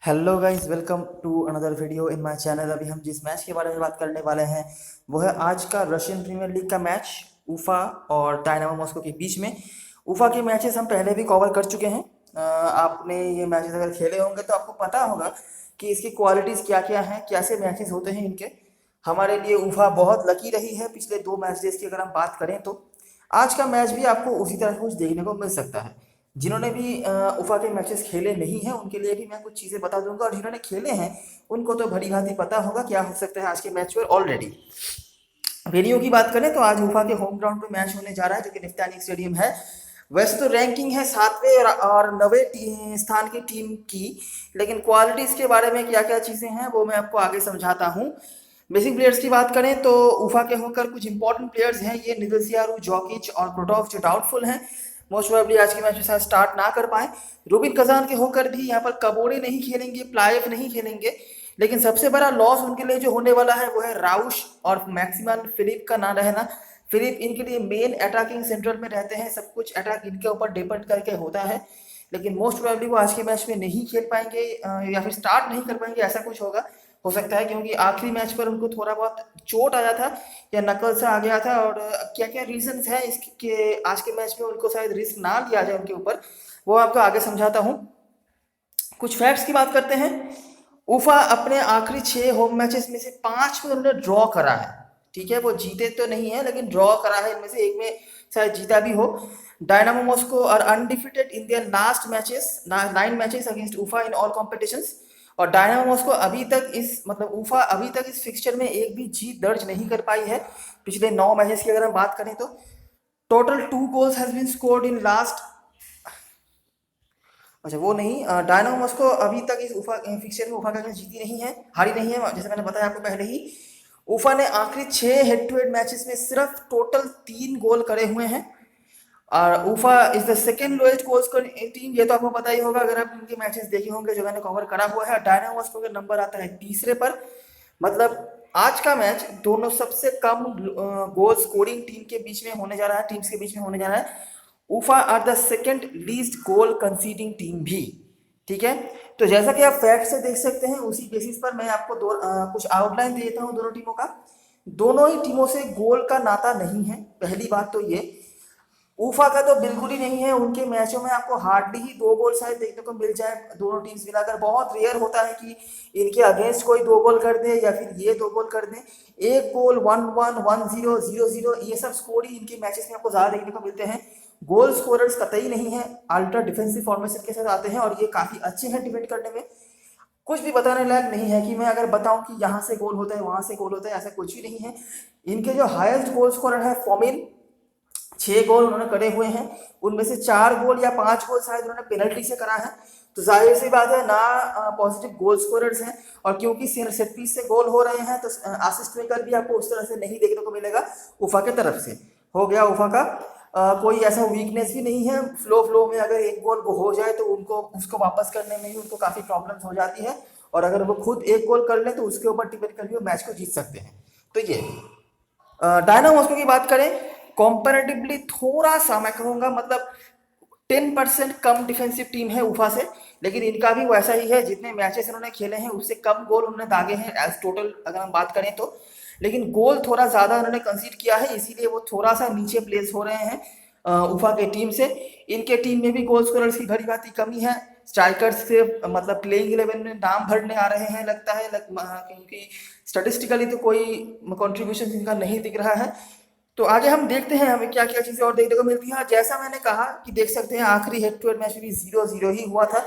Hello guys, welcome to another video in my channel. अभी हम जिस मैच के बारे में बात करने वाले हैं वो है आज का रशियन प्रीमियर लीग का मैच उफा और डायनामो मॉस्को के बीच में। उफा के मैचेस हम पहले भी कवर कर चुके हैं। आपने ये मैचेस अगर खेले होंगे तो आपको पता होगा कि इसकी क्वालिटीज़ क्या क्या हैं, कैसे मैचेस होते हैं इनके। हमारे लिए उफा बहुत लकी रही है पिछले 2 मैचेस की अगर हम बात करें तो आज का मैच भी आपको उसी तरह कुछ देखने को मिल सकता है। जिन्होंने भी उफा के मैचेस खेले नहीं हैं उनके लिए भी मैं कुछ चीज़ें बता दूंगा, और जिन्होंने खेले हैं उनको तो भली भांति पता होगा क्या हो सकता है आज के मैच पर ऑलरेडी। वेन्यू की बात करें तो आज उफा के होम ग्राउंड पे मैच होने जा रहा है जो कि निफ्तानी स्टेडियम है। वैसे तो रैंकिंग है 7वें और 9वें स्थान की टीम की, लेकिन क्वालिटीज़ के बारे में क्या क्या चीज़ें हैं वो मैं आपको आगे समझाता हूँ। बेसिक प्लेयर्स की बात करें तो उफा के होकर कुछ इंपॉर्टेंट प्लेयर्स हैं ये निदर्सियारू, जॉकिच और प्रोटॉफ जो डाउटफुल हैं। मोस्ट प्रोबेबली आज के मैच में शायद स्टार्ट ना कर पाए। रूबिन कजान के होकर भी यहाँ पर कबोड़े नहीं खेलेंगे, प्लायफ नहीं खेलेंगे। लेकिन सबसे बड़ा लॉस उनके लिए जो होने वाला है वो है राउश और मैक्सिमन फिलिप का ना रहना। फिलिप इनके लिए मेन अटैकिंग सेंट्रल में रहते हैं, सब कुछ अटैक इनके ऊपर डिपेंड करके होता है। लेकिन मोस्ट प्रोबेबली वो आज के मैच में नहीं खेल पाएंगे या फिर स्टार्ट नहीं कर पाएंगे, ऐसा कुछ होगा हो सकता है, क्योंकि आखिरी मैच पर उनको थोड़ा बहुत चोट आया था या नकल से आ गया था। और क्या क्या रीजंस है इसके आज के मैच में उनको शायद रिस्क ना लिया जाए उनके ऊपर, वो आपको आगे समझाता हूँ। कुछ फैक्ट्स की बात करते हैं। उफा अपने आखिरी 6 होम मैचेस में से 5 में उन्होंने ड्रॉ करा है। ठीक है, वो जीते तो नहीं है लेकिन ड्रॉ करा है, इनमें से एक में शायद जीता भी हो। Dynamo Moscow are undefeated in their last matches 9 matches against Ufa in all competitions. और डायनामो मॉस्को अभी तक उफा अभी तक इस फिक्सचर में एक भी जीत दर्ज नहीं कर पाई है पिछले 9 मैचेस की अगर हम बात करें तो। Total 2 goals has been scored in last, अच्छा वो नहीं, डायनामो मॉस्को अभी तक इस उफा फिक्सचर में उफा का जीती नहीं है, हारी नहीं है। जैसे मैंने बताया आपको पहले ही, उफा ने आखिरी 6 हेड टू हेड मैचेस में सिर्फ टोटल 3 गोल करे हुए हैं। और Ufa is the second lowest goal score team, ये तो आपको पता ही होगा अगर आप इनके मैचेस देखे होंगे जो मैंने कवर करा हुआ है। डायनामो मॉस्को का नंबर आता है तीसरे पर। मतलब आज का मैच दोनों सबसे कम गोल स्कोरिंग टीम के बीच में होने जा रहा है, टीम्स के बीच में होने जा रहा है। Ufa are the second least goal conceding team भी। ठीक है, तो जैसा कि आप फैक्ट से देख सकते हैं उसी बेसिस पर मैं आपको कुछ आउटलाइन दे देता हूँ दोनों टीमों का। दोनों ही टीमों से गोल का नाता नहीं है, पहली बात तो ये। उफा का तो बिल्कुल ही नहीं है, उनके मैचों में आपको हार्डली ही 2 गोल शायद देखने को मिल जाए दोनों टीम्स मिलाकर। बहुत रेयर होता है कि इनके अगेंस्ट कोई 2 गोल कर दे या फिर ये 2 गोल कर दें। 1 गोल, 1-1, 1-0, 0-0, ये सब स्कोर ही इनके मैचेस में आपको ज़्यादा देखने को मिलते हैं। गोल स्कोरर्स कतई नहीं है, अल्ट्रा डिफेंसिव फॉर्मेशन के साथ आते हैं और ये काफ़ी अच्छे हैं डिफेंड करने में। कुछ भी बताने लायक नहीं है कि मैं अगर बताऊं कि यहाँ से गोल होता है वहाँ से गोल होता है, ऐसा कुछ भी नहीं है। इनके जो हाईएस्ट गोल स्कोरर है फॉमिन, 6 गोल उन्होंने करे हुए हैं, उनमें से 4 गोल या 5 गोल शायद उन्होंने पेनल्टी से करा है। तो जाहिर सी बात है ना, पॉजिटिव गोल स्कोरर्स हैं। और क्योंकि सेट पीस से गोल हो रहे हैं तो असिस्ट मेकर भी आपको उस तरह से नहीं देखने को मिलेगा उफा के तरफ से। हो गया उफा का कोई ऐसा वीकनेस भी नहीं है, फ्लो में अगर 1 गोल वो हो जाए तो उनको उसको वापस करने में ही उनको काफ़ी प्रॉब्लम्स हो जाती है। और अगर वो खुद 1 गोल कर ले तो उसके ऊपर डिपेंड करके वो मैच को जीत सकते हैं। तो ये डायनामो मॉस्को की बात करें, कंपैरेटिवली थोड़ा सा मैं कहूँगा, मतलब 10% कम डिफेंसिव टीम है उफा से। लेकिन इनका भी वैसा ही है, जितने मैचेस इन्होंने खेले हैं उससे कम गोल उन्होंने दागे हैं एज टोटल अगर हम बात करें तो। लेकिन गोल थोड़ा ज़्यादा उन्होंने कंसीड किया है, इसीलिए वो थोड़ा सा नीचे प्लेस हो रहे हैं उफा के टीम से। इनके टीम में भी गोल स्कोरर्स की भली भांति कमी है। स्ट्राइकर्स से मतलब प्लेइंग 11 में नाम भरने आ रहे हैं लगता है, क्योंकि स्टेटिस्टिकली तो कोई कंट्रीब्यूशन इनका नहीं दिख रहा है। तो आगे हम देखते हैं हमें क्या क्या चीज़ें और देखने को मिलती हैं। जैसा मैंने कहा कि देख सकते हैं आखिरी हेड टू हेड मैच भी 0-0 ही हुआ था।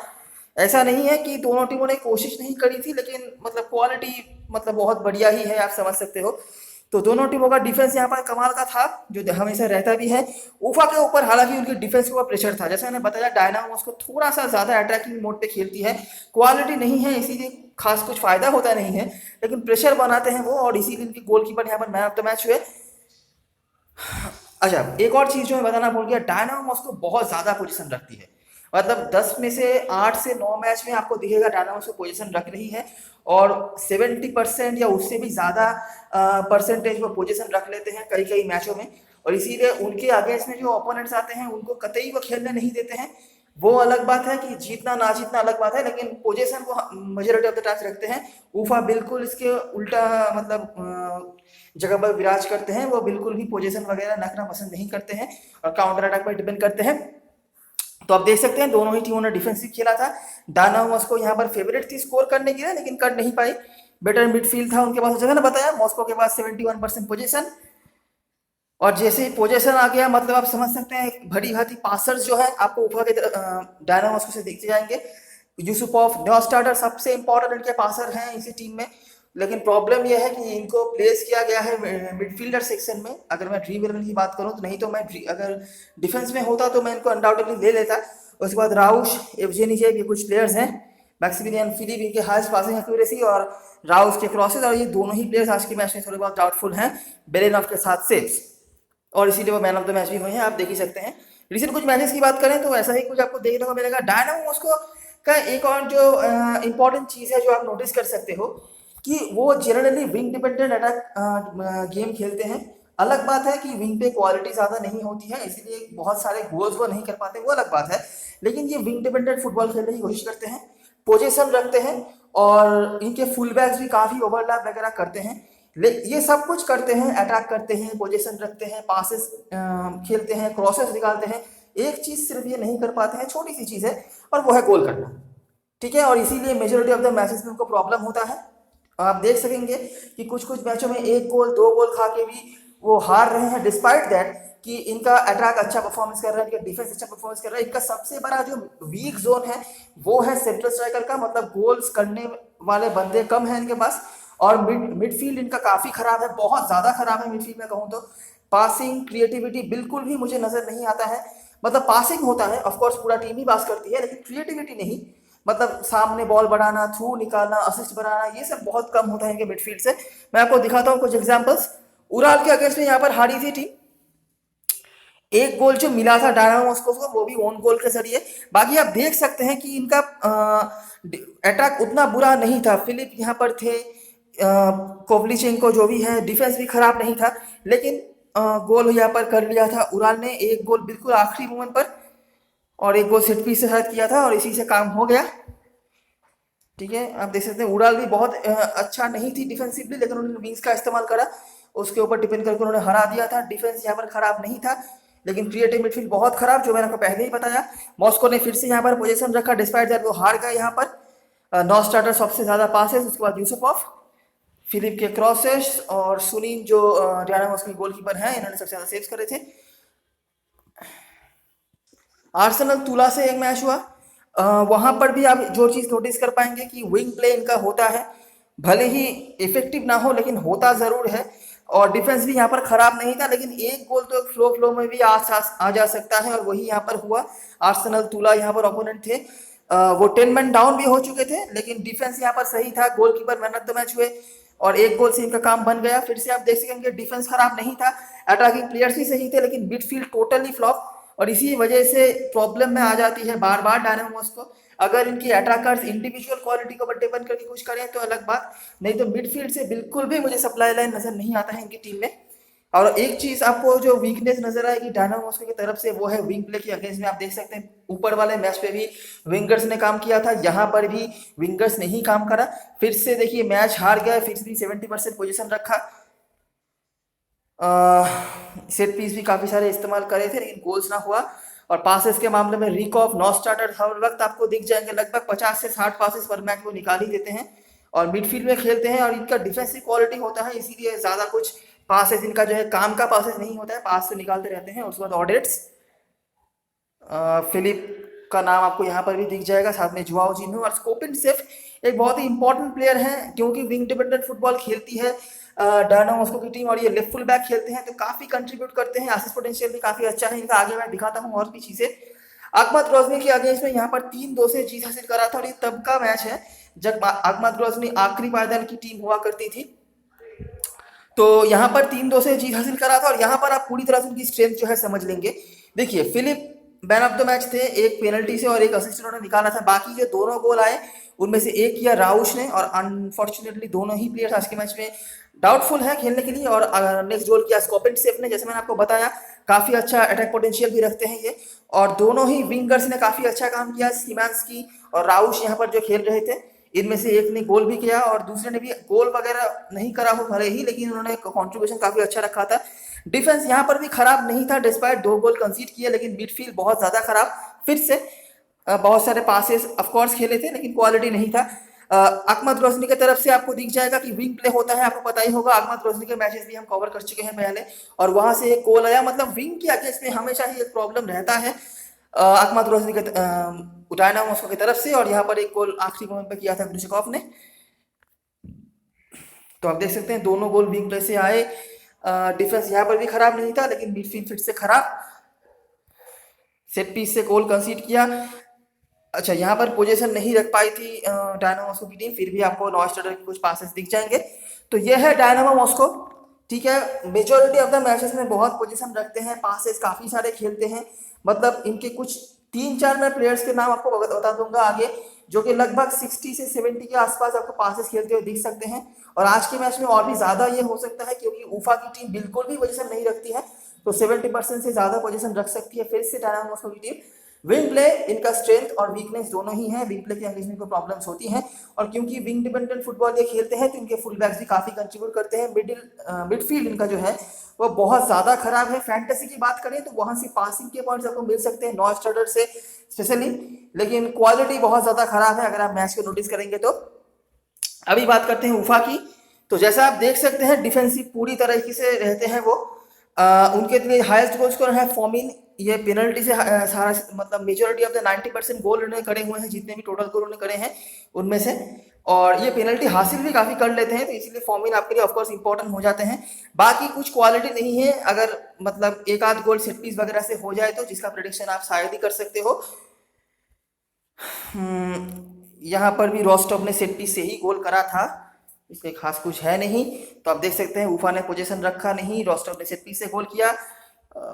ऐसा नहीं है कि दोनों टीमों ने कोशिश नहीं करी थी, लेकिन मतलब क्वालिटी मतलब बहुत बढ़िया ही है, आप समझ सकते हो। तो दोनों टीमों का डिफेंस यहाँ पर कमाल का था, जो हमेशा रहता भी है। उफा के ऊपर हालांकि उनके डिफेंस के ऊपर प्रेशर था, जैसे मैंने बताया डायनामो उसको थोड़ा सा ज़्यादा अटैकिंग मोड पे खेलती है। क्वालिटी नहीं है इसीलिए खास कुछ फायदा होता नहीं है, लेकिन प्रेशर बनाते हैं वो, और इसीलिए इनके गोलकीपर यहाँ पर मैन ऑफ द मैच हुए। अच्छा, एक और चीज़ जो मैं बताना भूल गया, डायनामो मॉस्को बहुत ज़्यादा पोजीशन रखती है। मतलब 10 में से 8 से 9 मैच में आपको दिखेगा डायनामो मॉस्को पोजीशन रख रही है, और 70% या उससे भी ज़्यादा परसेंटेज वो पोजीशन रख लेते हैं कई कई मैचों में। और इसीलिए उनके अगेंस्ट में जो ओपोनेंट्स आते हैं उनको कतई वो खेलने नहीं देते हैं। वो अलग बात है कि जीतना ना जीतना अलग बात है, लेकिन पोजीशन को मेजॉरिटी ऑफ द टाइम्स रखते हैं। उफा बिल्कुल इसके उल्टा मतलब जगह पर विराज करते हैं। वो बिल्कुल भी पोजीशन वगैरह रखना पसंद नहीं करते हैं और काउंटर अटैक पर डिपेंड करते हैं। तो आप देख सकते हैं दोनों ही टीमों ने डिफेंसिव खेला था। डायनामो मॉस्को यहाँ पर फेवरेट थी स्कोर करने की, लेकिन कर नहीं पाई। बेटर मिडफील्ड था उनके पास, जैसे मैंने बताया मॉस्को के पास 71% पोजीशन। और जैसे ही पोजीशन आ गया मतलब आप समझ सकते हैं भली भांति पासर्स जो है आपको ऊपर की तरफ डायनामो मॉस्को से दिखते जाएंगे। यूसुपोव न्यू स्टार्टर सबसे इंपॉर्टेंट इनके पासर हैं इसी टीम में, लेकिन प्रॉब्लम यह है कि इनको प्लेस किया गया है मिडफील्डर सेक्शन में। अगर मैं ड्रीम 11 की बात करूं तो, नहीं तो मैं अगर डिफेंस में होता तो मैं इनको अनडाउटेडली ले लेता। उसके बाद राउश, एवजेनीजेव, ये कुछ प्लेयर्स हैं। मैक्सिमिलियन फिलिप इनके हाईएस्ट पासिंग एक्यूरेसी और राउश के क्रॉसेस, और ये दोनों ही प्लेयर्स आज के मैच में थोड़े बहुत डाउटफुल हैं बेलेनॉफ के साथ सेव्स, और इसीलिए वो मैन ऑफ द मैच भी हुए हैं। आप देख ही सकते हैं। रिसेंट कुछ मैचेस की बात करें तो ऐसा ही कुछ आपको देखने को मिलेगा। डायनामो मॉस्को का एक और जो इंपॉर्टेंट चीज़ है जो आप नोटिस कर सकते हो कि वो generally wing dependent attack game खेलते हैं। अलग बात है कि विंग पे क्वालिटी ज़्यादा नहीं होती है, इसीलिए बहुत सारे गोल्स वो नहीं कर पाते, वो अलग बात है। लेकिन ये विंग डिपेंडेंट फुटबॉल खेलने की कोशिश करते हैं, पोजीशन रखते हैं, और इनके फुल बैक्स भी काफ़ी ओवरलैप वगैरह करते हैं। ये सब कुछ करते हैं, अटैक करते हैं, पोजीशन रखते हैं, पासेस खेलते हैं, क्रॉसेस निकालते हैं। एक चीज़ सिर्फ ये नहीं कर पाते हैं, छोटी सी चीज़ है, और वो है गोल करना। ठीक है, और इसीलिए मेजोरिटी ऑफ द मैचेस में उनको प्रॉब्लम होता है। आप देख सकेंगे कि कुछ कुछ मैचों में 1 गोल 2 गोल खा के भी वो हार रहे हैं, डिस्पाइट दैट कि इनका अटैक अच्छा परफॉर्मेंस कर रहा है, इनका डिफेंस अच्छा परफॉर्मेंस कर रहा है। इनका सबसे बड़ा जो वीक जोन है वो है सेंट्रल स्ट्राइकर का, मतलब गोल्स करने वाले बंदे कम हैं इनके पास। और मिडफील्ड इनका काफ़ी खराब है, बहुत ज़्यादा खराब है मिडफील्ड में कहूँ तो। पासिंग क्रिएटिविटी बिल्कुल भी मुझे नज़र नहीं आता है। मतलब पासिंग होता है, ऑफकोर्स पूरा टीम ही पास करती है, लेकिन क्रिएटिविटी नहीं। मतलब सामने बॉल बढ़ाना, थ्रू निकालना, असिस्ट बनाना, ये सब बहुत कम होता है इनके मिडफील्ड से। मैं आपको दिखाता हूँ कुछ एग्जांपल्स। उराल के अगेंस्ट में यहाँ पर हारी थी टीम। एक गोल जो मिला था डायनामो मॉस्को को वो भी ओन गोल के जरिए। बाकी आप देख सकते हैं कि इनका अटैक उतना बुरा नहीं था। फिलिप यहाँ पर थे, कोवलिचेंको जो भी है, डिफेंस भी खराब नहीं था, लेकिन गोल यहाँ पर कर लिया था उराल ने। एक गोल बिल्कुल आखिरी मोमेंट पर, और एक गोल सेट पीस से शायद किया था, और इसी से काम हो गया। ठीक है, आप देख सकते हैं उड़ाल भी बहुत अच्छा नहीं थी डिफेंसिवली, लेकिन उन्होंने विंग्स का इस्तेमाल करा, उसके ऊपर डिपेंड करके उन्होंने हरा दिया था। डिफेंस यहाँ पर खराब नहीं था, लेकिन क्रिएटिव मिडफील्ड बहुत खराब, जो मैंने आपको पहले ही बताया। मॉस्को ने फिर से यहाँ पर पोजीशन रखा, डिस्पाइट दैट वो हार गए यहाँ पर। 9 स्टार्टर सबसे ज़्यादा पासेस, उसके बाद यूसुपोव, फिलिप के क्रॉसेस, और सुनील जो डायनामो मॉस्को के गोलकीपर हैं, इन्होंने सबसे ज़्यादा सेव्स करे थे। आर्सेनल तुला से एक मैच हुआ, वहाँ पर भी आप जो चीज़ नोटिस कर पाएंगे कि विंग प्ले इनका होता है, भले ही इफेक्टिव ना हो लेकिन होता ज़रूर है। और डिफेंस भी यहाँ पर खराब नहीं था, लेकिन एक गोल तो फ्लो फ्लो में भी आ जा सकता है, और वही यहाँ पर हुआ। आर्सेनल तुला यहाँ पर ओपोनेंट थे, वो 10 मैन डाउन भी हो चुके थे, लेकिन डिफेंस यहाँ पर सही था, goalkeeper man of the match हुए, और एक गोल से इनका काम बन गया। फिर से आप देख सकेंगे डिफेंस खराब नहीं था, अटैकिंग प्लेयर्स भी सही थे, लेकिन मिडफील्ड टोटली फ्लॉप, और इसी वजह से प्रॉब्लम में आ जाती है बार बार डायनामो मॉस्को। अगर इनकी अटैकर्स इंडिविजुअल क्वालिटी को डिपेंड करके कुछ करें तो अलग बात, नहीं तो मिडफील्ड से बिल्कुल भी मुझे सप्लाई लाइन नजर नहीं आता है इनकी टीम में। और एक चीज आपको जो वीकनेस नजर आएगी डायनामो मॉस्को की तरफ से, वो है विंग प्ले के अगेंस्ट में। आप देख सकते हैं ऊपर वाले मैच पे भी विंगर्स ने काम किया था, यहाँ पर भी विंगर्स ने ही काम करा। फिर से देखिए मैच हार गया, फिर भी 70% पोजीशन रखा, सेट पीस भी काफ़ी सारे इस्तेमाल करे थे, लेकिन गोल्स ना हुआ। और पासेस के मामले में रिकॉफ 9 स्टार्टर हर वक्त आपको दिख जाएंगे, लगभग 50 से 60 पासेस पर मैच वो निकाल ही देते हैं, और मिडफील्ड में खेलते हैं, और इनका डिफेंसिव क्वालिटी होता है, इसीलिए ज़्यादा कुछ पासेस इनका जो है काम का पासेस नहीं होता है, पास से निकालते रहते हैं। उसके बाद ऑडिट्स, फिलिप का नाम आपको यहाँ पर भी दिख जाएगा, साथ में जुआओ जिन्हो और स्कोपिन सिर्फ एक बहुत ही इंपॉर्टेंट प्लेयर है, क्योंकि विंग डिपेंडेंट फुटबॉल खेलती है डायनामो मॉस्को की टीम, और ये लेफ्ट फुल बैक खेलते हैं, तो काफ़ी कंट्रीब्यूट करते हैं। असिस्ट पोटेंशियल भी काफ़ी अच्छा है इनका, आगे मैं दिखाता हूँ और भी चीज़ें। अहमद रोजनी के अगेंस्ट में यहाँ पर 3-2 से जीत हासिल करा था, और ये तब का मैच है जब अहमद रोजनी आखिरी पायदान की टीम हुआ करती थी। तो यहाँ पर 3-2 से जीत हासिल करा था, और यहाँ पर आप पूरी तरह से उनकी स्ट्रेंथ जो है समझ लेंगे। देखिए Philip man of the match थे, एक पेनल्टी से और एक असिस्ट उन्होंने निकाला था। बाकी जो दोनों गोल आए उनमें से एक किया राउश ने, और अनफॉर्चुनेटली दोनों ही प्लेयर्स आज के मैच में डाउटफुल है खेलने के लिए। और नेक्स्ट गोल किया स्कोपिन सेफ ने, जैसे मैंने आपको बताया काफ़ी अच्छा अटैक पोटेंशियल भी रखते हैं ये, और दोनों ही विंगर्स ने काफ़ी अच्छा काम किया। सीमांस्की और राउश यहाँ पर जो खेल रहे थे, इनमें से एक ने गोल भी किया और दूसरे ने भी गोल वगैरह नहीं करा हो भले ही, लेकिन उन्होंने कंट्रीब्यूशन काफ़ी अच्छा रखा था। डिफेंस यहाँ पर भी खराब नहीं था, डिस्पाइट 2 गोल कंसीड किए, लेकिन मिडफील्ड बहुत ज़्यादा खराब। फिर से बहुत सारे पासेस ऑफकोर्स खेले थे, लेकिन क्वालिटी नहीं था। अहमद रोशनी की तरफ से आपको दिख जाएगा कि विंग प्ले होता है, आपको पता ही होगा। अहमद रोशनी के मैचेस भी हम कवर कर चुके हैं पहले, और वहां से एक गोल आया। मतलब विंग के अगेंस्ट में हमेशा ही एक प्रॉब्लम रहता है अहमद रोशनी के डायनामो मॉस्को की तरफ से, और यहाँ पर एक गोल आखिरी मोमेंट पे किया था ग्लुशकोव ने। तो आप देख सकते हैं दोनों गोल विंग प्ले से आए। डिफेंस यहाँ पर भी खराब नहीं था, लेकिन मिडफील्ड फिर से खराब। सेट पीस से गोल कंसीड किया। अच्छा, यहाँ पर पोजीशन नहीं रख पाई थी डायनामो मॉस्को की टीम, फिर भी आपको नॉइस्टर के कुछ पासेस दिख जाएंगे। तो ये है डायनामो मॉस्को, ठीक है। मेजोरिटी ऑफ द मैचेस में बहुत पोजीशन रखते हैं, पासेस काफ़ी सारे खेलते हैं। मतलब इनके कुछ 3-4 मैं प्लेयर्स के नाम आपको बता दूंगा आगे, जो कि लगभग 60 से 70 के आसपास आपको पासेस खेलते हुए दिख सकते हैं। और आज के मैच में और भी ज़्यादा ये हो सकता है, क्योंकि उफा की टीम बिल्कुल भी पोजीशन नहीं रखती है, तो 70% से ज़्यादा पोजीशन रख सकती है फिर से डायनामो मॉस्को की टीम। विंग प्ले इनका स्ट्रेंथ और वीकनेस दोनों ही है। विंग प्ले के अंग्रेजी में प्रॉब्लम्स होती हैं, और क्योंकि विंग डिपेंडेंट फुटबॉल ये खेलते हैं, तो इनके फुल बैक्स भी काफ़ी कंट्रीब्यूट करते हैं। मिडफील्ड इनका जो है वो बहुत ज़्यादा खराब है। फैंटेसी की बात करें तो वहाँ से पासिंग के पॉइंट्स आपको मिल सकते हैं नॉइस्टर से स्पेशली, लेकिन क्वालिटी बहुत ज़्यादा खराब है अगर आप मैच को नोटिस करेंगे तो। अभी बात करते हैं उफा की। तो जैसा आप देख सकते हैं डिफेंसिव पूरी तरीके से रहते हैं वो। उनके लिए हाईएस्ट गोल स्कोर है फॉमिन। ये पेनल्टी से सारा मतलब मेजोरिटी ऑफ द 90% गोल उन्होंने करे हुए हैं, जितने भी टोटल गोल उन्होंने करे हैं उनमें से, और ये पेनल्टी हासिल भी काफ़ी कर लेते हैं, तो इसीलिए फॉमिन आपके लिए ऑफकोर्स इंपॉर्टेंट हो जाते हैं। बाकी कुछ क्वालिटी नहीं है, अगर मतलब एक आध गोल सेट पीस वगैरह से हो जाए तो, जिसका प्रेडिक्शन आप शायद ही कर सकते हो। यहाँ पर भी रोस्टोव ने सेट पीस से ही गोल करा था, इसमें खास कुछ है नहीं। तो आप देख सकते हैं उफा ने पोजीशन रखा नहीं, रोस्टोव ने सेट पीस से गोल किया।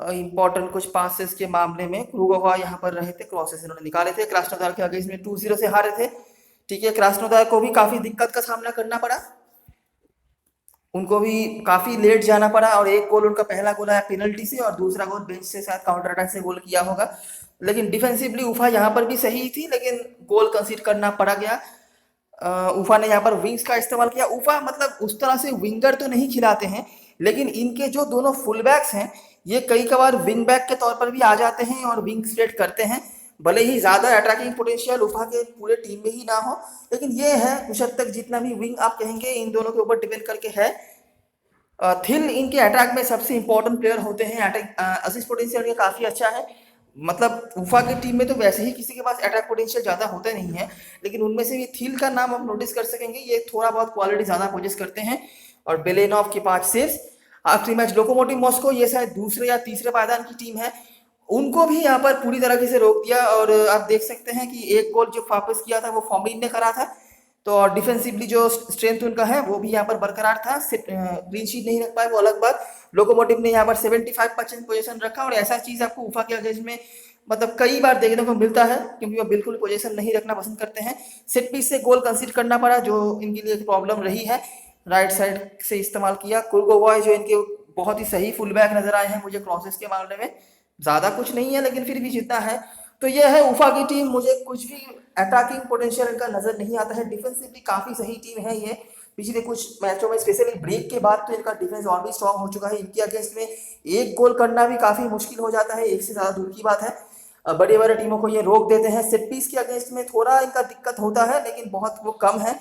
इंपॉर्टेंट कुछ पासेस के मामले में क्रूगोवा यहाँ पर रहे थे, क्रॉसेस इन्होंने निकाले थे। क्रास्नोदार के अगेंस्ट में 2-0 से हारे थे, ठीक है। क्रास्नोदार को भी काफ़ी दिक्कत का सामना करना पड़ा, उनको भी काफ़ी लेट जाना पड़ा, और एक गोल उनका पहला गोल आया पेनल्टी से, और दूसरा गोल बेंच से शायद काउंटर अटैक से गोल किया होगा। लेकिन डिफेंसिवली उफा यहाँ पर भी सही थी, लेकिन गोल कंसीड करना पड़ा गया। उफा ने यहाँ पर विंग्स का इस्तेमाल किया। उफा मतलब उस तरह से विंगर तो नहीं खिलाते हैं, लेकिन इनके जो दोनों फुल बैक्स हैं ये कई कबार विंग बैक के तौर पर भी आ जाते हैं और विंग स्ट्रेट करते हैं। भले ही ज़्यादा अटैकिंग पोटेंशियल उफा के पूरे टीम में ही ना हो, लेकिन ये है कुछ हद तक जितना भी विंग आप कहेंगे इन दोनों के ऊपर डिपेंड करके है। थिल इनके अटैक में सबसे इंपॉर्टेंट प्लेयर होते हैं। अटैक असिस्ट पोटेंशियल इनका काफ़ी अच्छा है। मतलब उफा की टीम में तो वैसे ही किसी के पास अटैक पोटेंशियल ज़्यादा होता नहीं है, लेकिन उनमें से भी थिल का नाम आप नोटिस कर सकेंगे, ये थोड़ा बहुत क्वालिटी ज़्यादा पोजेस करते हैं। और बेलेनॉव के 5 सेव्स। आखिरी मैच लोकोमोटिव मॉस्को, ये शायद दूसरे या तीसरे पायदान की टीम है, उनको भी यहाँ पर पूरी तरीके से रोक दिया। और आप देख सकते हैं कि एक गोल जो वापस किया था वो फॉमिन ने करा था। तो डिफेंसिवली जो स्ट्रेंथ उनका है वो भी यहाँ पर बरकरार था। क्लीन शीट नहीं रख पाए वो अलग बात। लोकोमोटिव ने यहाँ पर 75% पोजीशन रखा, और ऐसा चीज़ आपको उफा के अगेंस्ट में मतलब कई बार देखने को मिलता है, क्योंकि वो बिल्कुल पोजीशन नहीं रखना पसंद करते हैं। सेट पीस से गोल कंसीड करना पड़ा, जो इनके लिए एक प्रॉब्लम रही है। राइट साइड से इस्तेमाल किया। कुर्गोवाय जो इनके बहुत ही सही फुल बैक नजर आए हैं मुझे क्रॉसेस के मामले में। ज़्यादा कुछ नहीं है, लेकिन फिर भी जितना है। तो ये है उफा की टीम। मुझे कुछ भी अटैकिंग पोटेंशियल इनका नजर नहीं आता है। डिफेंसिवली काफ़ी सही टीम है ये। पिछले कुछ मैचों में स्पेशली ब्रेक के बाद तो इनका डिफेंस और भी स्ट्रांग हो चुका है। इनके अगेंस्ट में एक गोल करना भी काफ़ी मुश्किल हो जाता है, एक से ज़्यादा दूर की बात है। बड़ी बड़ी टीमों को ये रोक देते हैं। सेट पीस के अगेंस्ट में थोड़ा इनका दिक्कत होता है, लेकिन बहुत वो कम है।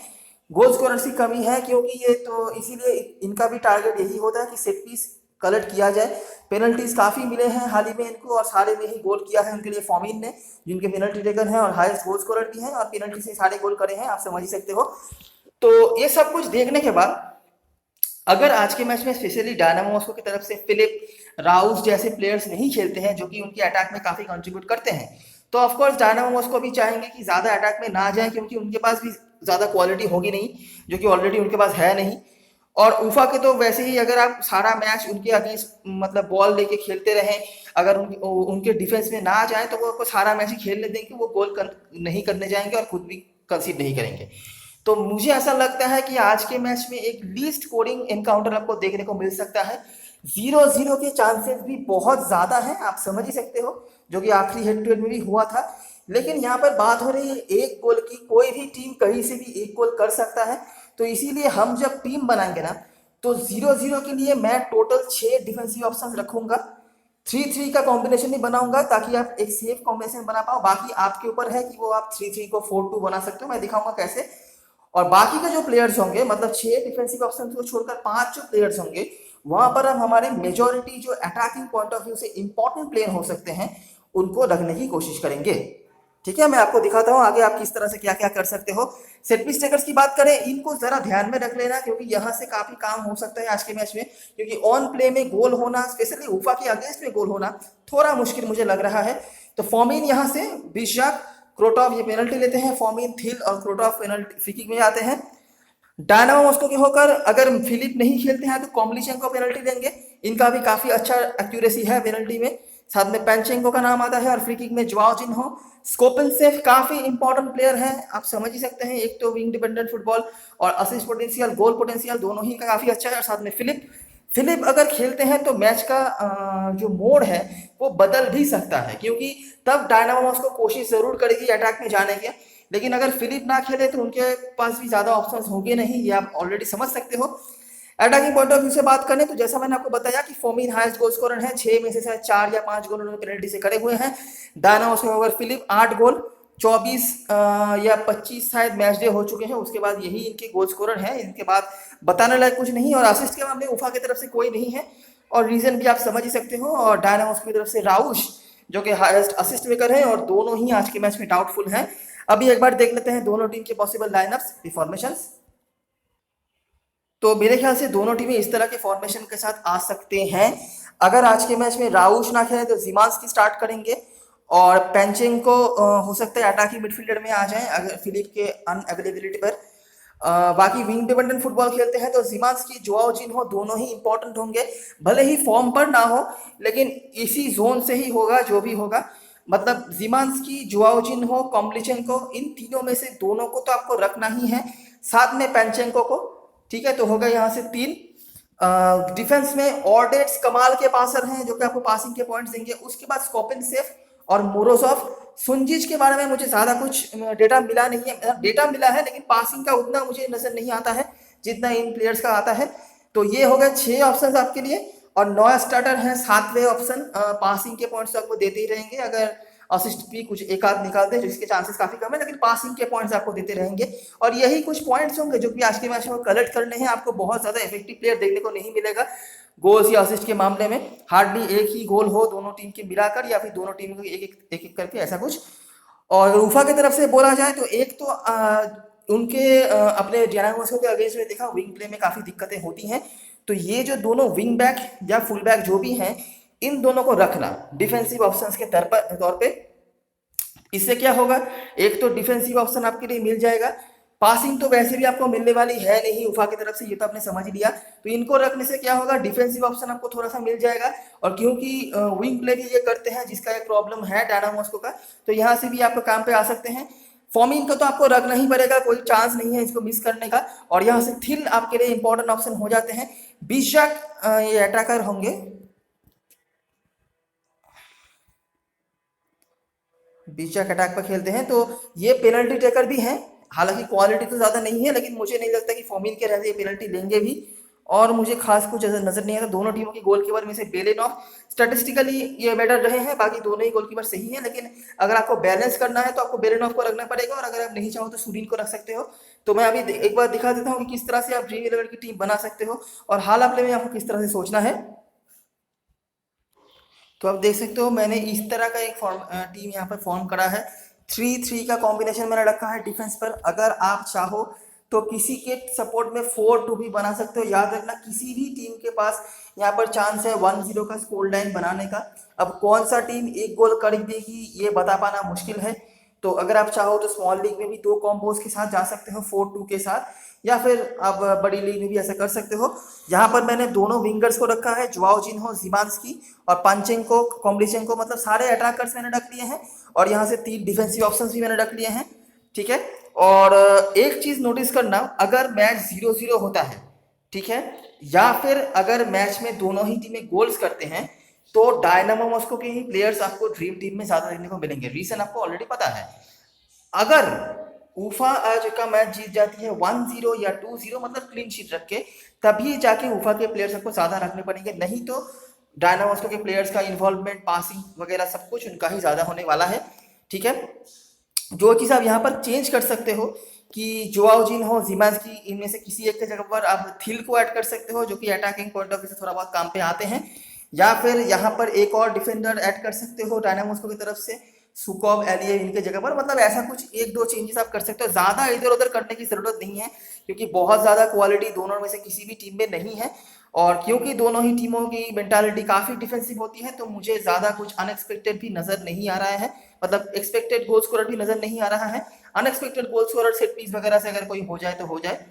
गोल स्कोरर्स की कमी है, क्योंकि ये तो इसीलिए इनका भी टारगेट यही होता है कि सेट पीस कलेक्ट किया जाए। पेनल्टीज काफ़ी मिले हैं हाल ही में इनको, और सारे में ही गोल किया है उनके लिए फॉमिन ने, जिनके पेनल्टी टेकन है और हाईएस्ट गोल स्कोरर भी हैं, और पेनल्टी से सारे गोल करे हैं, आप समझ ही सकते हो। तो ये सब कुछ देखने के बाद अगर आज के मैच में स्पेशली डायनामो मॉस्को की तरफ से फिलिप राउस जैसे प्लेयर्स नहीं खेलते हैं, जो कि उनके अटैक में काफ़ी कंट्रीब्यूट करते हैं, तो ऑफकोर्स डायनामो मॉस्को भी चाहेंगे कि ज़्यादा अटैक में ना जाएं, क्योंकि उनके पास भी ज़्यादा क्वालिटी होगी नहीं, जो कि ऑलरेडी उनके पास है नहीं। और उफा के तो वैसे ही अगर आप सारा मैच उनके अगेंस्ट मतलब बॉल लेके खेलते रहें, अगर उनके डिफेंस में ना जाएं, तो वो सारा मैच ही खेलने देंगे, वो गोल नहीं करने जाएंगे और खुद भी कंसीड नहीं करेंगे। तो मुझे ऐसा लगता है कि आज के मैच में एक लीस्ट स्कोरिंग एनकाउंटर आपको देखने को मिल सकता है। 0-0 के चांसेस भी बहुत ज़्यादा हैं, आप समझ ही सकते हो, जो कि आखिरी हेड टू हेड में भी हुआ था। लेकिन यहाँ पर बात हो रही है एक गोल की, कोई भी टीम कहीं से भी एक गोल कर सकता है। तो इसीलिए हम जब टीम बनाएंगे ना, तो 0-0 के लिए मैं टोटल 6 डिफेंसिव ऑप्शन रखूंगा। 3-3 का कॉम्बिनेशन भी बनाऊंगा ताकि आप एक सेफ कॉम्बिनेशन बना पाओ। बाकी आपके ऊपर है कि वो आप 3-3 को 4-2 बना सकते हो, मैं दिखाऊंगा कैसे। और बाकी के जो प्लेयर्स होंगे, मतलब 6 डिफेंसिव ऑप्शन को छोड़कर 5 जो प्लेयर्स होंगे, वहां पर हम हमारे मेजोरिटी जो अटैकिंग पॉइंट ऑफ व्यू से इंपॉर्टेंट प्लेयर हो सकते हैं उनको रखने की कोशिश करेंगे। ठीक है, मैं आपको दिखाता हूं आगे आप किस तरह से क्या क्या कर सकते हो। सेट पीस टेकर्स की बात करें, इनको जरा ध्यान में रख लेना, क्योंकि यहां से काफी काम हो सकता है आज के मैच में। क्योंकि ऑन प्ले में गोल होना, स्पेशली उफा के अगेंस्ट में गोल होना थोड़ा मुश्किल मुझे लग रहा है। तो फॉर्मिन यहाँ से, बिशाक, क्रोटॉफ ये पेनल्टी लेते हैं, फॉर्मिन, थिल और क्रोटॉफ पेनल्टी फ्री किक में जाते हैं। डायनामो मॉस्को के होकर अगर फिलिप नहीं खेलते हैं तो कॉम्बलिचेंको पेनल्टी देंगे, इनका भी काफी अच्छा एक्यूरेसी है पेनल्टी में। साथ में पेंचेंको का नाम आता है और फ्री किक में जोआओ जिन्हो। स्कोपेनसेफ काफी इंपॉर्टेंट प्लेयर है, आप समझ ही सकते हैं, एक तो विंग डिपेंडेंट फुटबॉल और असिस्ट पोटेंशियल, गोल पोटेंशियल दोनों ही का काफी अच्छा है। और साथ में फिलिप, फिलिप अगर खेलते हैं तो मैच का जो मोड है वो बदल भी सकता है, क्योंकि तब डायनामो मॉस्को कोशिश जरूर करेगी अटैक में जाने की। लेकिन अगर फिलिप ना खेले तो उनके पास भी ज्यादा ऑप्शंस होंगे नहीं, ये आप ऑलरेडी समझ सकते हो। अटैकिंग पॉइंट ऑफ व्यू से बात करें तो जैसा मैंने आपको बताया कि फॉर्मिन हाईएस्ट गोल स्कोरर है, 6 में से शायद 4 या 5 गोल उन्होंने पेनल्टी से करे हुए हैं। डायनामो से अगर फिलिप 8 गोल, 24 या 25 शायद मैच डे हो चुके हैं, उसके बाद यही इनके गोल स्कोरर हैं। इनके बाद बताने लायक कुछ नहीं। और असिस्ट के मामले उफा की तरफ से कोई नहीं है, और रीजन भी आप समझ ही सकते हो। और डायनामोस की तरफ से राउश जो कि हाईएस्ट असिस्ट मेकर है, और दोनों ही आज के मैच में डाउटफुल हैं। अभी एक बार देख लेते हैं दोनों टीम के पॉसिबल लाइनअप्स, फॉर्मेशंस। तो मेरे ख्याल से दोनों टीमें इस तरह के फॉर्मेशन के साथ आ सकते हैं। अगर आज के मैच में राउश ना खेले तो जिमांस्की स्टार्ट करेंगे, और पेंचेंको हो सकता है अटैकिंग मिडफील्डर में आ जाएं अगर फिलिप के अनअवेलेबिलिटी पर। बाकी विंग डिपेंडेंट फुटबॉल खेलते हैं तो जिमांस्की, जोआओ जिन्हो दोनों ही इंपॉर्टेंट होंगे। भले ही फॉर्म पर ना हो, लेकिन इसी जोन से ही होगा जो भी होगा। मतलब जिमांस्की, जोआओ जिन्हो, कॉम्बलिचेंको, इन तीनों में से दोनों को तो आपको रखना ही है, साथ में पेंचेंको को। ठीक है, तो होगा यहाँ से 3। डिफेंस में ऑर्डेट्स, कमाल के पासर हैं जो कि आपको पासिंग के पॉइंट्स देंगे। उसके बाद स्कोपेनसेफ और मोरोजोव। सुंजिच के बारे में मुझे ज्यादा कुछ डेटा मिला नहीं है, डेटा मिला है लेकिन पासिंग का उतना मुझे नजर नहीं आता है जितना इन प्लेयर्स का आता है। तो ये हो गए 6 ऑप्शन आपके लिए। और 9 स्टार्टर हैं, 7वें ऑप्शन पासिंग के पॉइंट्स तो आपको देते ही रहेंगे। अगर असिस्ट भी कुछ एक आध निकालते हैं जिसके चांसेस काफी कम है, लेकिन पासिंग के पॉइंट्स आपको देते रहेंगे। और यही कुछ पॉइंट्स होंगे जो कि आज के मैच में कलेक्ट करने हैं। आपको बहुत ज्यादा इफेक्टिव प्लेयर देखने को नहीं मिलेगा गोल्स या असिस्ट के मामले में। हार्डली एक ही गोल हो दोनों टीम के मिलाकर, या फिर दोनों टीम को एक एक करके, ऐसा कुछ। और रूफा की तरफ से बोला जाए तो एक तो उनके अपने डियाना के अगेंस्ट में देखा विंग प्ले में काफी दिक्कतें होती हैं। तो ये जो दोनों विंग बैक या फुल बैक जो भी हैं, इन दोनों को रखना डिफेंसिव ऑप्शंस के तौर पे। इससे क्या होगा, एक तो डिफेंसिव ऑप्शन आपके लिए मिल जाएगा, पासिंग तो वैसे भी आपको मिलने वाली है नहीं उफा की तरफ से, ये तो आपने समझ लिया। तो इनको रखने से क्या होगा, डिफेंसिव ऑप्शन आपको थोड़ा सा मिल जाएगा। और क्योंकि विंग प्ले भी ये करते हैं जिसका एक प्रॉब्लम है डायनामो मॉस्को का, तो यहाँ से भी आपको काम पे आ सकते हैं। फॉर्मिन को तो आपको रखना ही पड़ेगा, कोई चांस नहीं है इसको मिस करने का। और यहाँ से थिल आपके लिए इंपॉर्टेंट ऑप्शन हो जाते हैं। बिशक ये अटैकर होंगे, बीचक अटैक पर खेलते हैं, तो ये पेनल्टी टेकर भी हैं। हालांकि क्वालिटी तो ज़्यादा नहीं है, लेकिन मुझे नहीं लगता कि फॉर्मिन के रहते ये पेनल्टी लेंगे भी। और मुझे खास कुछ नजर नहीं आता। दोनों टीमों की गोलकीपर में से बेलेनॉफ स्टैटिस्टिकली ये बेटर रहे हैं, बाकी दोनों ही गोलकीपर सही हैं। लेकिन अगर आपको बैलेंस करना है तो आपको बेलेनॉफ को रखना पड़ेगा, और अगर आप नहीं चाहो तो सुरीन को रख सकते हो। तो मैं अभी एक बार दिखा देता हूँ कि किस तरह से आप ड्रीम 11 की टीम बना सकते हो, और हाल प्ले में आपको किस तरह से सोचना है। तो आप देख सकते हो मैंने इस तरह का एक टीम यहाँ पर फॉर्म करा है। 3-3 का कॉम्बिनेशन मैंने रखा है डिफेंस पर। अगर आप चाहो तो किसी के सपोर्ट में 4-2 भी बना सकते हो। याद रखना, किसी भी टीम के पास यहाँ पर चांस है 1-0 का स्कोर लाइन बनाने का। अब कौन सा टीम एक गोल कर देगी ये बता पाना मुश्किल है। तो अगर आप चाहो तो स्मॉल लीग में भी 2 कॉम्बोज के साथ जा सकते हो 4-2 के साथ, या फिर आप बड़ी लीग में भी ऐसा कर सकते हो। यहाँ पर मैंने दोनों विंगर्स को रखा है, जोआओ जिन्हो, जिमांस्की और पांचेंको, कॉम्बलिचेंको, मतलब सारे अटैकर्स मैंने रख लिए हैं। और यहाँ से 3 डिफेंसिव ऑप्शंस भी मैंने रख लिए हैं। ठीक है, और एक चीज नोटिस करना, अगर मैच 0-0 होता है, ठीक है, या फिर अगर मैच में दोनों ही टीमें गोल्स करते हैं तो डायनामो मॉस्को के ही प्लेयर्स आपको ड्रीम टीम में ज्यादा देखने को मिलेंगे। रीजन आपको ऑलरेडी पता है। अगर उफा आज का मैच जीत जाती है 1-0 या 2-0 मतलब क्लीन शीट रख के, तभी जाके उफा के प्लेयर्स आपको ज्यादा रखने पड़ेंगे, नहीं तो डायनामोस्को के प्लेयर्स का इन्वॉल्वमेंट, पासिंग वगैरह सब कुछ उनका ही ज्यादा होने वाला है। ठीक है, जो चीज आप यहाँ पर चेंज कर सकते हो कि जोआओ जिन हो, जिमांस्की, इनमें से किसी एक के जगह पर आप थिल को ऐड कर सकते हो, जो कि अटैकिंग पॉइंट ऑफ व्यू से थोड़ा बहुत काम पे आते हैं। या फिर यहाँ पर एक और डिफेंडर ऐड कर सकते हो डायनामोस्को की तरफ से, सुकॉव, एलिए इनके जगह पर। मतलब ऐसा कुछ एक दो चेंजेस आप कर सकते हो, ज्यादा इधर उधर करने की जरूरत नहीं है, क्योंकि बहुत ज्यादा क्वालिटी दोनों में से किसी भी टीम में नहीं है। और क्योंकि दोनों ही टीमों की मेंटालिटी काफी डिफेंसिव होती है, तो मुझे ज्यादा कुछ अनएक्सपेक्टेड भी नजर नहीं आ रहा है, मतलब एक्सपेक्टेड गोल स्कोरर भी नजर नहीं आ रहा है। Unexpected goal scorer set piece वगैरह से अगर कोई हो जाए तो हो जाए।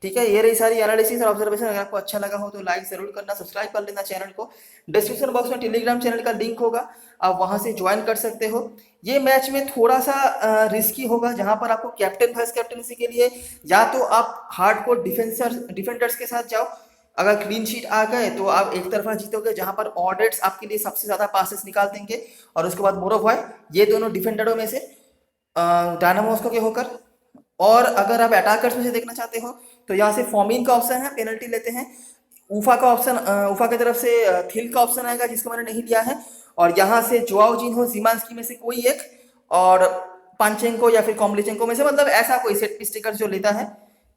ठीक है, ये रही सारी एनालिसिस और ऑब्जर्वेशन। अगर आपको अच्छा लगा हो तो लाइक जरूर करना, सब्सक्राइब कर लेना चैनल को। डिस्क्रिप्शन बॉक्स में टेलीग्राम चैनल का लिंक होगा, आप वहां से ज्वाइन कर सकते हो। ये मैच में थोड़ा सा रिस्की होगा, जहां पर आपको कैप्टन वाइस कैप्टनसी के लिए या तो आप हार्डकोर डिफेंडर्स के साथ जाओ। अगर क्लीन शीट आ गए तो आप एक तरफा जीतोगे, जहां पर ऑडेट्स आपके लिए सबसे ज्यादा पासेस निकाल देंगे, और उसके बाद मोरोवॉय, ये दोनों डिफेंडरों में से डायनामोस्को के होकर। और अगर आप अटैकर्स में से देखना चाहते हो तो यहाँ से फॉर्मिन का ऑप्शन है, पेनल्टी लेते हैं। उफा का ऑप्शन, उफा की तरफ से थिल का ऑप्शन आएगा, जिसको मैंने नहीं लिया है। और यहाँ से जोआओ जिन्हो, जिमांस्की में से कोई एक, और पांचेंको या फिर कॉम्बलिचेंको में से, मतलब ऐसा कोई सेट पीस टेकर जो लेता है।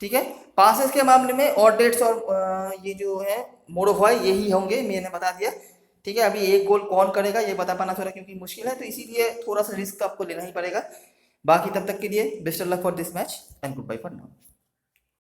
ठीक है, पासेस के मामले में ऑडेट्स और ये जो है मोरोवॉय, यही होंगे, मैंने बता दिया। ठीक है, अभी एक गोल कौन करेगा ये बता पाना थोड़ा क्योंकि मुश्किल है, तो इसीलिए थोड़ा सा रिस्क तो आपको लेना ही पड़ेगा। बाकी तब तक के लिए best of luck for this match and goodbye for now.